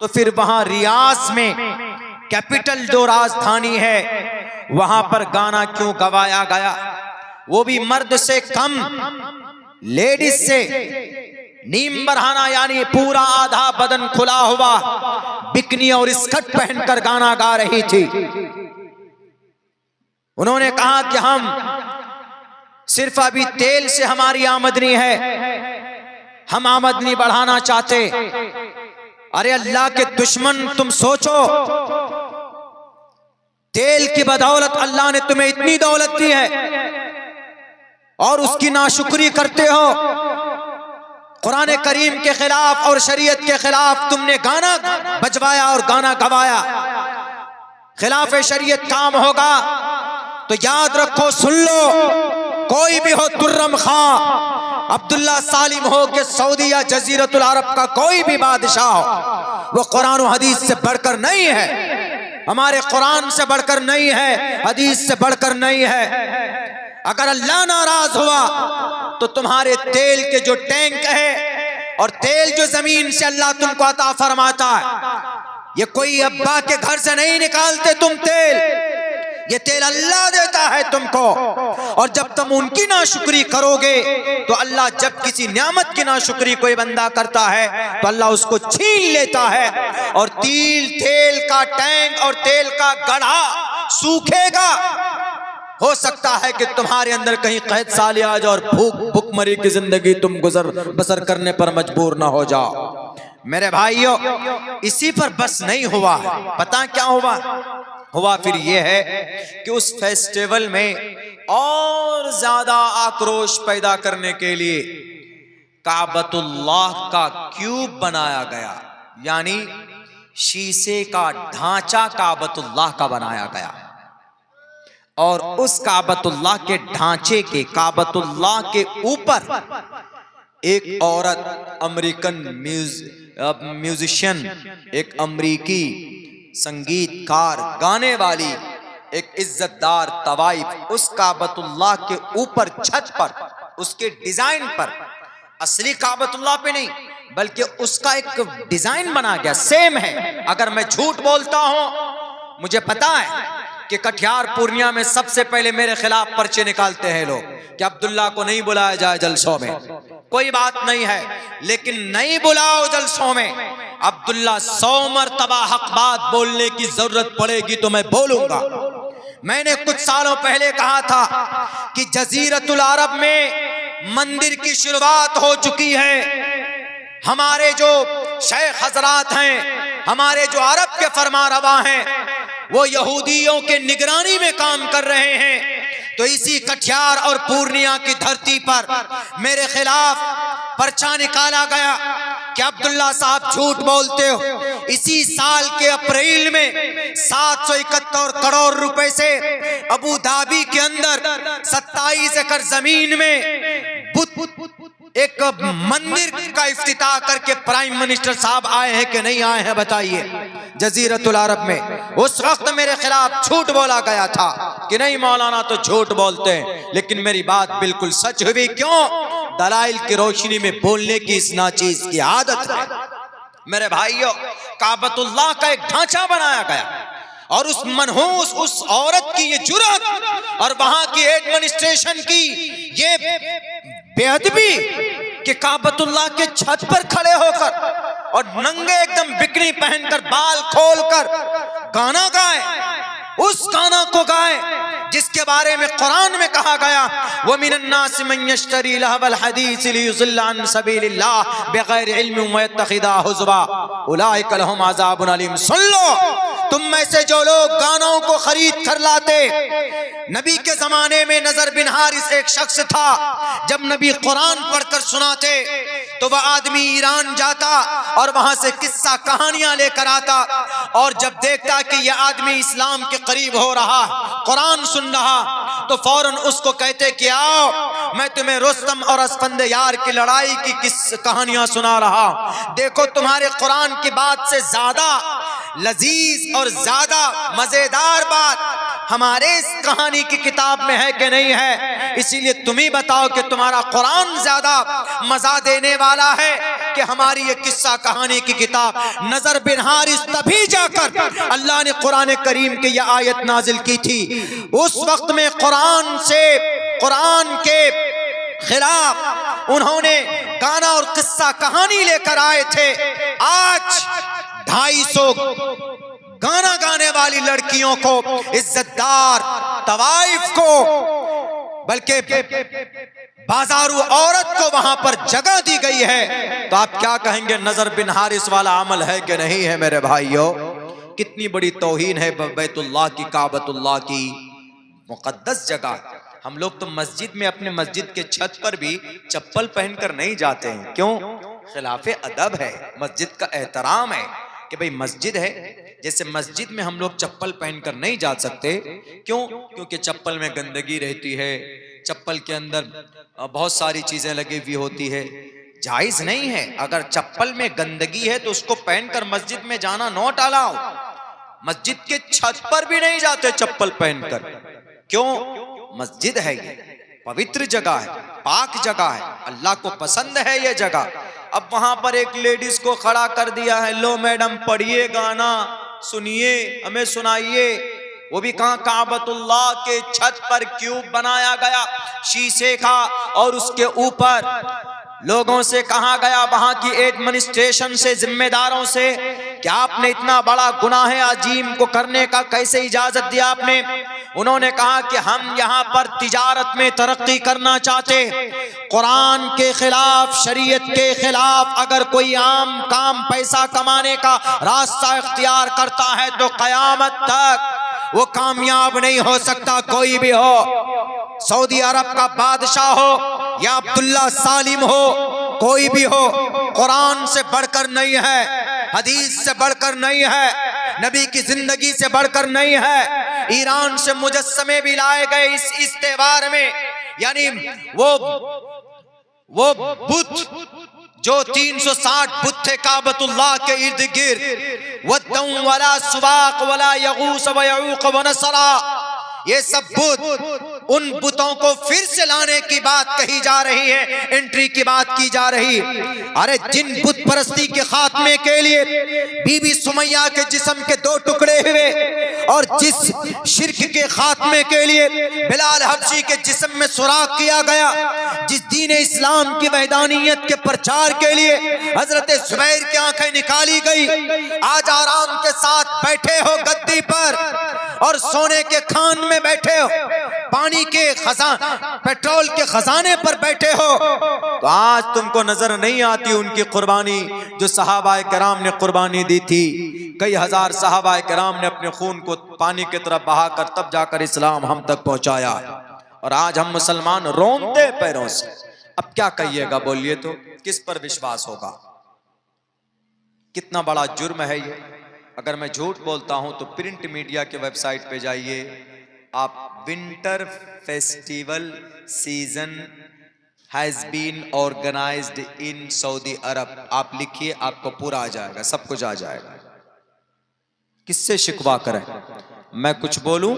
तो फिर वहां रियाज में, कैपिटल जो राजधानी है, वहां पर गाना क्यों गवाया गया? वो भी मर्द से कम, लेडीज से नीम बरहाना, यानी पूरा आधा बदन खुला हुआ, बिकनी और स्कर्ट पहनकर गाना गा रही थी। उन्होंने कहा कि हम सिर्फ अभी तेल से हमारी आमदनी है, हम आमदनी बढ़ाना चाहते। अरे अल्लाह के दुश्मन, तुम सोचो, तेल की बदौलत अल्लाह ने तुम्हें इतनी दौलत दी है और उसकी नाशुक्री करते हो। कुरान करीम के खिलाफ और शरीयत के खिलाफ तुमने गाना बजवाया और गाना गवाया। खिलाफ शरीयत काम होगा तो याद रखो, सुन लो, कोई भी हो, तुर्रम खां, अब्दुल्ला सालिम हो कि सऊदी या जजीरतुल अरब का कोई भी बादशाह हो, वो कुरान और हदीस से बढ़कर नहीं है। हमारे कुरान से बढ़कर नहीं है, हदीस से बढ़कर नहीं है। अगर अल्लाह नाराज हुआ तो तुम्हारे तेल के जो टैंक है और तेल जो जमीन से अल्लाह तुमको अता फरमाता है, ये कोई अब्बा के घर से नहीं निकालते तुम तेल, ये तेल अल्लाह देता है तुमको। और जब तुम उनकी नाशुक्री करोगे तो अल्लाह, जब किसी नियामत की नाशुक्री कोई बंदा करता है तो अल्लाह उसको छीन लेता है और तेल का टैंक और तेल का गढ़ा सूखेगा। हो सकता है कि तुम्हारे अंदर कहीं कैद साली आ जाए और भूखमरी की जिंदगी तुम गुजर बसर करने पर मजबूर ना हो जाओ। मेरे भाइयों, इसी पर बस नहीं हुआ, पता क्या हुआ फिर ये है कि उस फेस्टिवल में और ज्यादा आक्रोश पैदा करने के लिए काबतुल्लाह का क्यूब बनाया गया, यानी शीशे का ढांचा काबतुल्लाह का बनाया गया। और उस काबतुल्लाह के ढांचे के, काबतुल्लाह के ऊपर एक औरत, अमेरिकन म्यूजिशियन, एक अमरीकी संगीतकार, गाने वाली, एक इज्जतदार तवाइफ, उस काबतुल्लाह के ऊपर छत पर, उसके डिजाइन पर, असली काबतुल्लाह पे नहीं बल्कि उसका एक डिजाइन बना गया, सेम है। अगर मैं झूठ बोलता हूं, मुझे पता है कि कटिहार पूर्णिया में सबसे पहले मेरे खिलाफ पर्चे निकालते हैं लोग कि अब्दुल्ला को नहीं बुलाया जाए जलसों में। कोई बात नहीं है, लेकिन नहीं बुलाओ जलसों में, अब्दुल्ला 100 मरतबा हक बात बोलने की जरूरत पड़ेगी तो मैं बोलूंगा। मैंने कुछ सालों पहले कहा था कि जजीरतुल अरब में मंदिर की शुरुआत हो चुकी है। हमारे जो शेख हजरात हैं, हमारे जो अरब के फरमारवा हैं, वो यहूदियों के निगरानी में काम कर रहे हैं। तो इसी कटिहार और पूर्णिया की धरती पर मेरे खिलाफ पर्चा निकाला गया कि अब्दुल्ला साहब झूठ बोलते हो। इसी साल के अप्रैल में 771 करोड़ रुपए से अबू धाबी के अंदर 27 एकड़ जमीन में एक मंदिर का इफ्तिताह करके प्राइम मिनिस्टर साहब आए हैं कि नहीं आए हैं, बताइए, जजीरतुल अरब में। उस वक्त मेरे खिलाफ झूठ बोला गया था कि नहीं मौलाना तो झूठ बोलते हैं, लेकिन मेरी बात बिल्कुल सच हुई। क्यों? दलाइल की रोशनी में बोलने की इस नाचीज की आदत है। मेरे भाइयों, काबतुल्लाह का एक ढांचा बनाया गया और उस मनहूस, उस औरत की ये जुर्रत और वहां की एडमिनिस्ट्रेशन की ये बेअदबी कि काबतुल्लाह के छत पर खड़े होकर और नंगे एकदम बिकनी पहनकर, बाल खोलकर गाना गाए। उस गाना को गाए जिसके बारे में कुरान में कहा गया, व मिनन्नास मन यश्तरी लहवल हदीस लियुज़िल्ल अन सबीलिल्लाह बिगैर इल्म व यत्तखिदा हुज़वा उलाइका लहुम अज़ाबुन अलीम। सुन लो, तुम में से जो लोग गानों को खरीद कर लाते, नबी के जमाने में नजर बिन हारिस एक शख्स था, जब नबी कुरान पढ़कर सुनाते तो वह आदमी ईरान जाता और वहां से किस्सा कहानियां लेकर आता, और जब देखता कि यह आदमी इस्लाम के करीब हो रहा, कुरान सुन रहा, तो फौरन उसको कहते कि आओ मैं तुम्हें रुस्तम और अस्फंदयार की लड़ाई की कहानियां सुना रहा। देखो, तुम्हारे कुरान की बात से ज्यादा लजीज और ज्यादा मजेदार बात हमारे इस कहानी की किताब में है कि नहीं है। इसीलिए तुम ही बताओ कि तुम्हारा कुरान ज्यादा मजा देने वाला है कि कि हमारी ये किस्सा कहानी की किताब नजर बिन हारिस तभी जाकर अल्लाह ने कुरान करीम की यह आयत नाजिल की थी। उस वक्त में कुरान के खिलाफ उन्होंने गाना और किस्सा कहानी लेकर आए थे। आज 250 गाना गाने वाली लड़कियों को, इज्जतदार तवाइफ को, बल्कि बाजारू औरत को वहां पर जगह दी गई है। तो आप क्या कहेंगे, नजर बिन हारिस वाला अमल है कि नहीं है मेरे भाइयों? कितनी बड़ी तौहीन है बैतुल्लाह की, काबतुल्लाह की मुकद्दस जगह। हम लोग तो मस्जिद में, अपने मस्जिद के छत पर भी चप्पल पहनकर नहीं जाते हैं। क्यों? खिलाफे अदब है, मस्जिद का एहतराम है कि भाई मस्जिद है। जैसे मस्जिद में हम लोग चप्पल पहनकर नहीं जा सकते। क्यों? क्योंकि चप्पल में गंदगी रहती है, चप्पल के अंदर बहुत सारी चीजें लगी हुई होती है, जायज नहीं है। अगर चप्पल में गंदगी है तो उसको पहनकर मस्जिद में जाना नॉट अलाउ। मस्जिद के छत पर भी नहीं जाते चप्पल पहनकर। क्यों? मस्जिद है, ये पवित्र जगह है, पाक जगह है, अल्लाह को पसंद है ये जगह। अब वहां पर एक लेडीज को खड़ा कर दिया है, लो मैडम पढ़िए गाना, सुनिए, हमें सुनाइए। वो भी कहां? काबतुल्लाह के छत पर क्यूब बनाया गया शीशे का, और उसके ऊपर लोगों से कहा गया, वहां की एडमिनिस्ट्रेशन से, जिम्मेदारों से, क्या आपने इतना बड़ा गुनाह अजीम को करने का कैसे इजाजत दिया आपने? उन्होंने कहा कि हम यहाँ पर तिजारत में तरक्की करना चाहते। कुरान के खिलाफ, शरीयत के खिलाफ अगर कोई आम काम पैसा कमाने का रास्ता इख्तियार करता है तो कयामत तक वो कामयाब नहीं हो सकता। कोई भी हो, सऊदी अरब का बादशाह हो या अब्दुल्ला सालिम हो, कोई भी हो, कुरान से बढ़कर नहीं है, हदीस से बढ़कर नहीं है, नबी की जिंदगी से बढ़कर नहीं है। ईरान से मुजस्समे भी लाए गए इस त्योहार में, यानी वो बुत जो 360 बुत थे काबतुल्लाह के इर्द गिर्द, वद्दम वला सुवाक वला यगूस व यऊक व नसरा, ये सब बुत, उन बुतों को फिर से लाने की बात कही जा रही है, एंट्री की बात की जा रही। अरे जिन बुत परस्ती के खात्मे के लिए बीबी सुमैया के जिस्म के 2 टुकड़े हुए, और जिस शिर्क के खात्मे के लिए बिलाल हबशी के जिस्म में सुराख किया गया, जिस दीन इस्लाम की वहदानियत के प्रचार के लिए हजरत जुबैर की आंखें निकाली गई, आज आराम के साथ बैठे हो गद्दी पर और सोने के खान में बैठे हो, पानी के पेट्रोल के खजाने पर बैठे हो, तो आज तुमको नजर नहीं आती उनकी कुर्बानी जो सहाबाए किराम ने कुर्बानी दी थी। कई हजार सहाबाए किराम ने अपने खून को पानी की तरफ बहाकर तब जाकर इस्लाम हम तक पहुंचाया, और आज हम मुसलमान रोंदे पैरों से। अब क्या कहिएगा, बोलिए तो किस पर विश्वास होगा? कितना बड़ा जुर्म है ये। अगर मैं झूठ बोलता हूं तो प्रिंट मीडिया के वेबसाइट पे जाइए आप, winter festival season has been organised in Saudi Arabia, आप लिखिए, आपको पूरा आ जाएगा, सब कुछ आ जाएगा। किससे शिकवा करें? मैं कुछ बोलूं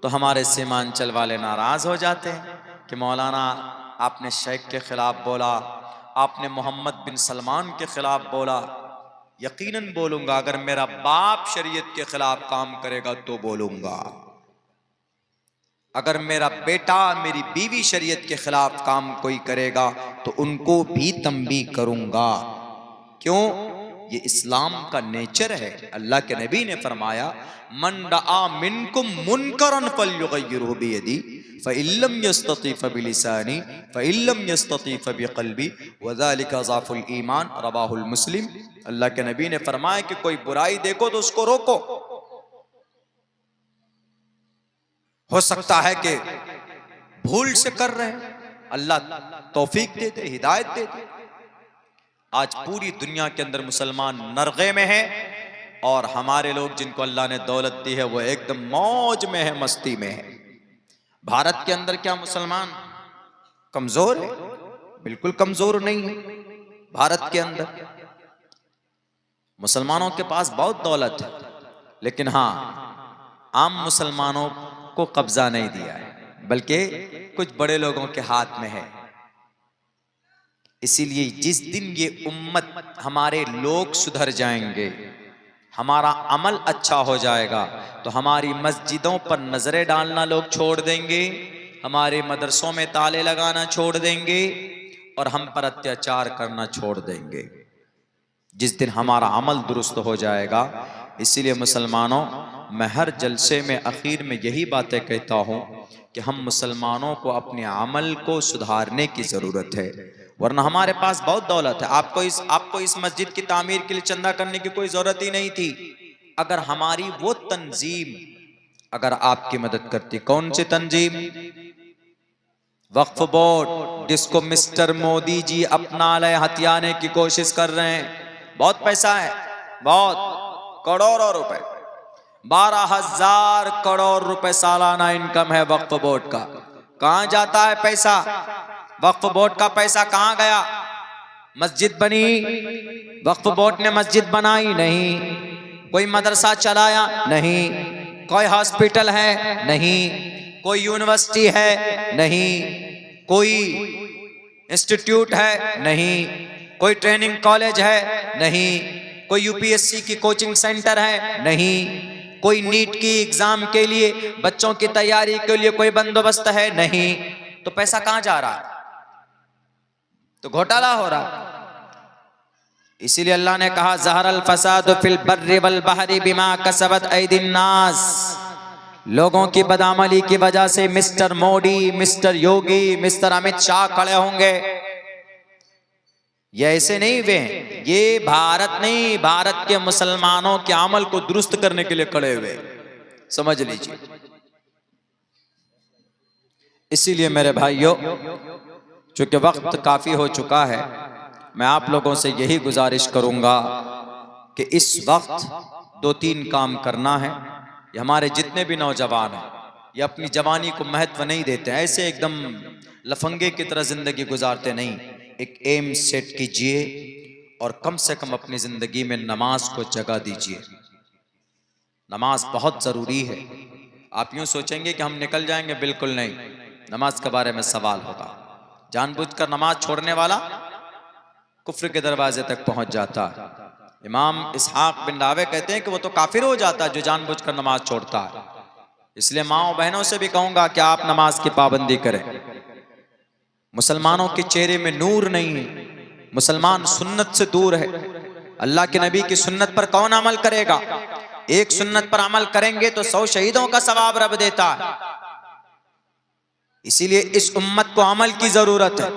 तो हमारे सीमांचल वाले नाराज हो जाते हैं कि मौलाना आपने शेख के खिलाफ बोला, आपने मोहम्मद बिन सलमान के खिलाफ बोला। यकीनन बोलूंगा, अगर मेरा बाप शरीयत के खिलाफ काम करेगा तो बोलूंगा, अगर मेरा बेटा, मेरी बीवी शरीयत के खिलाफ काम कोई करेगा तो उनको भी तंबीह करूंगा। क्यों? ये इस्लाम का नेचर है। अल्लाह के नबी ने फरमाया, मन रआ मिनकुम मुनकरन फल्युगय्यिरहु बियदी फ़इल्लम यस्तती फ़बिलिसानी फ़इल्लम यस्तती फ़बिक़ल्बी वज़ालिका ज़अफ़ुल ईमान, रवाहुल मुस्लिम। अल्लाह के नबी ने फरमाया कि कोई बुराई देखो तो उसको रोको। हो सकता है कि भूल से कर रहे हैं, अल्लाह तौफीक दे दे, हिदायत दे दे। आज पूरी दुनिया के अंदर मुसलमान नरगे में है, और हमारे लोग जिनको अल्लाह ने दौलत दी है वो एकदम मौज में है, मस्ती में है। भारत के अंदर क्या मुसलमान कमजोर है? बिल्कुल कमजोर नहीं है। भारत के अंदर मुसलमानों के पास बहुत दौलत है, लेकिन हाँ, आम मुसलमानों को कब्जा नहीं दिया है, बल्कि कुछ बड़े लोगों के हाथ में है। इसीलिए जिस दिन ये उम्मत, हमारे लोग सुधर जाएंगे, हमारा अमल अच्छा हो जाएगा, तो हमारी मस्जिदों पर नजरें डालना लोग छोड़ देंगे, हमारे मदरसों में ताले लगाना छोड़ देंगे और हम पर अत्याचार करना छोड़ देंगे। जिस दिन हमारा अमल दुरुस्त हो जाएगा। इसीलिए मुसलमानों, मैं हर जलसे में आखिर में यही बातें कहता हूँ कि हम मुसलमानों को अपने अमल को सुधारने की ज़रूरत है, वरना हमारे पास बहुत दौलत है। आपको इस मस्जिद की तामीर के लिए चंदा करने की कोई ज़रूरत ही नहीं थी, अगर हमारी वो तंजीम अगर आपकी मदद करती। कौन सी तंजीम? वक्फ बोर्ड, जिसको मिस्टर मोदी जी अपना लय हथियाने की कोशिश कर रहे हैं। बहुत पैसा है, बहुत करोड़ों रुपए, 12,000 करोड़ रुपए सालाना इनकम है वक्फ बोर्ड का। कहां जाता है पैसा? वक्फ बोर्ड का पैसा कहां गया? मस्जिद बनी, वक्फ बोर्ड ने मस्जिद बनाई नहीं। कोई मदरसा चलाया नहीं। कोई हॉस्पिटल है नहीं। कोई यूनिवर्सिटी है नहीं। कोई इंस्टीट्यूट है नहीं। कोई ट्रेनिंग कॉलेज है नहीं। कोई यूपीएससी की कोचिंग सेंटर है नहीं। कोई नीट की एग्जाम के लिए बच्चों की तैयारी के लिए कोई बंदोबस्त है नहीं। तो पैसा कहां जा रहा है? तो घोटाला हो रहा। इसीलिए अल्लाह ने कहा ज़हरल फसाद फिल बर्रि वल बहरी बिमा कसबत ऐदिन नास। लोगों की बदअमली की वजह से मिस्टर मोदी, मिस्टर योगी, मिस्टर अमित शाह खड़े होंगे। ये ऐसे नहीं हुए, ये भारत नहीं, भारत के मुसलमानों के अमल को दुरुस्त करने के लिए खड़े हुए, समझ लीजिए। इसीलिए मेरे भाइयों, चूंकि वक्त काफी हो चुका है, मैं आप लोगों से यही गुजारिश करूंगा कि इस वक्त 2-3 काम करना है। ये हमारे जितने भी नौजवान हैं, ये अपनी जवानी को महत्व नहीं देते, ऐसे एकदम लफंगे की तरह जिंदगी गुजारते नहीं। एक एम सेट कीजिए और कम से कम अपनी जिंदगी में नमाज को जगह दीजिए। नमाज बहुत जरूरी है। आप यूं सोचेंगे कि हम निकल जाएंगे, बिल्कुल नहीं। नमाज के बारे में सवाल होगा। जानबूझकर नमाज छोड़ने वाला कुफ्र के दरवाजे तक पहुंच जाता है। इमाम इसहाक बिन रावे कहते हैं कि वो तो काफिर हो जाता है जो जानबूझकर नमाज छोड़ता है। इसलिए माओ बहनों से भी कहूंगा कि आप नमाज की पाबंदी करें। मुसलमानों के चेहरे में नूर नहीं है, मुसलमान सुन्नत से दूर है। अल्लाह के नबी की सुन्नत पर कौन अमल करेगा? एक सुन्नत पर अमल करेंगे तो 100 शहीदों का सवाब रब देता है। इसीलिए इस उम्मत को अमल की जरूरत है,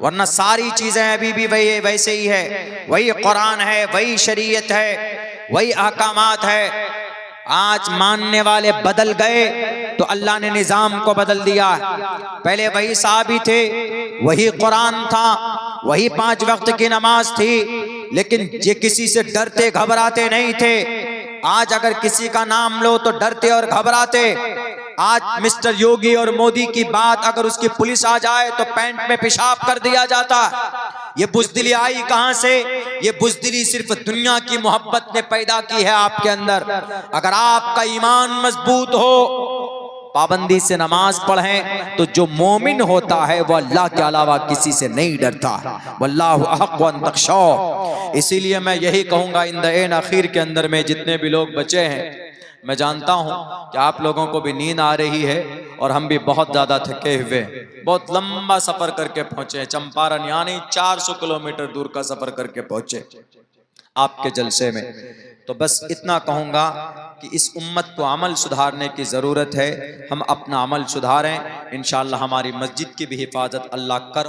वरना सारी चीजें अभी भी वैसे ही है। वही कुरान है, वही शरीयत है, वही अहकामात है। आज मानने वाले बदल गए तो अल्लाह ने निजाम को बदल दिया। पहले वही साहबी थे, वही कुरान था, वही 5 वक्त की नमाज थी, लेकिन ये किसी से डरते घबराते नहीं थे। आज अगर किसी का नाम लो तो डरते और घबराते। आज मिस्टर योगी और मोदी की बात अगर उसकी पुलिस आ जाए तो पैंट में पेशाब कर दिया जाता। ये बुज़दिली आई कहां से? ये बुज़दिली सिर्फ दुनिया की मोहब्बत ने पैदा की है आपके अंदर। अगर आपका ईमान मजबूत हो, पाबंदी से नमाज पढ़ें, तो जो मोमिन होता है वो अल्लाह के अलावा किसी से नहीं डरता। वल्लाहु अहक़्क़ु अन तख़शौ। इसीलिए मैं यही कहूंगा, इन द एन आखिर के अंदर में जितने भी लोग बचे हैं, मैं जानता हूं कि आप लोगों को भी नींद आ रही है और हम भी बहुत ज़्यादा थके हुए, बहुत लंबा सफ़र करके पहुँचे। चंपारण यानी 400 किलोमीटर दूर का सफ़र करके पहुँचे आपके जलसे में। तो बस इतना कहूँगा कि इस उम्मत को अमल सुधारने की ज़रूरत है। हम अपना अमल सुधारें, इंशाअल्लाह हमारी मस्जिद की भी हिफाजत अल्लाह कर